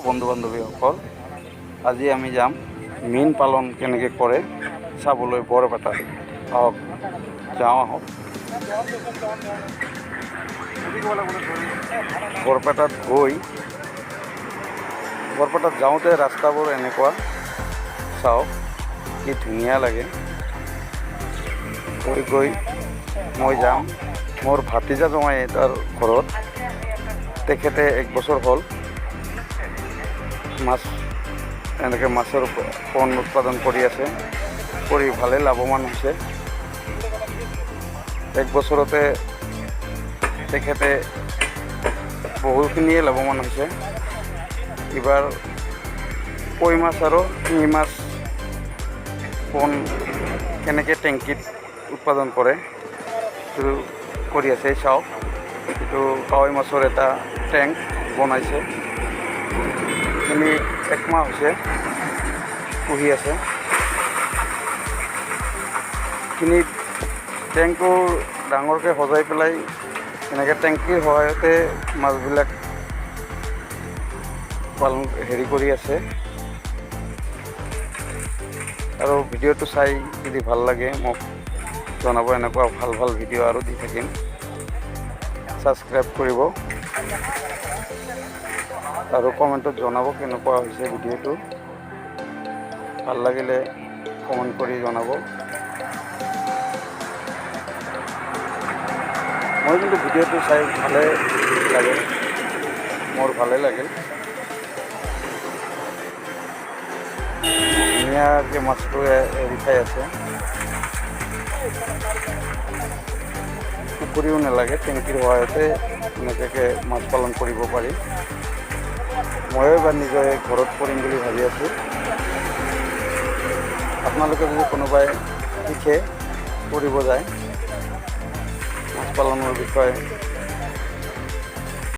বন্ধু বান্ধৱীসকল, আজি আমি যাম মীন পালন কেনেকৈ কৰে চাবলৈ বৰপেটাত। আহক যাওঁ আহক। বৰপেটাত যাওঁতে ৰাস্তাবোৰ এনেকুৱা, চাওক কি ধুনীয়া লাগে। গৈ মই যাম মোৰ ভাতিজা জমাই তাৰ ঘৰত। তেখেতে 1 বছৰ হ'ল মাছ এনেকৈ মাছৰ পোন উৎপাদন কৰি আছে, কৰি ভালেই লাভৱান হৈছে। 1 বছৰতে তেখেতে বহুখিনিয়ে লাভৱান হৈছে। এইবাৰ কৈ মাছ আৰু শিঙি মাছ পোন কেনেকৈ টেংকিত উৎপাদন কৰে সেইটো কৰি আছে, চাওক। এইটো কাৱৈ মাছৰ এটা টেংক বনাইছে, এইখিনি 1 মাহ হৈছে পুহি আছে। এইখিনি টেংকটো ডাঙৰকৈ সজাই পেলাই এনেকৈ টেংকিৰ সহায়তে মাছবিলাক পালন কৰি আছে। আৰু ভিডিঅ'টো চাই যদি ভাল লাগে মোক জনাব, এনেকুৱা ভাল ভাল ভিডিঅ' আৰু দি থাকিম। ছাবস্ক্ৰাইব কৰিব আৰু কমেণ্টত জনাব কেনেকুৱা হৈছে ভিডিঅ'টো। ভাল লাগিলে কমেণ্ট কৰি জনাব। মই কিন্তু ভিডিঅ'টো চাই ভালে লাগে, মোৰ ভালে লাগিল। ধুনীয়াকৈ মাছটো এৰি খাই আছে। পুখুৰীও নালাগে, টেংকিৰ সহায়তে এনেকৈ মাছ পালন কৰিব পাৰি। ময়ো এবাৰ নিজে ঘৰত কৰিম বুলি ভাবি আছোঁ। আপোনালোকে যদি কোনোবাই শিকে, কৰিব যায় মাছ পালনৰ বিষয়ে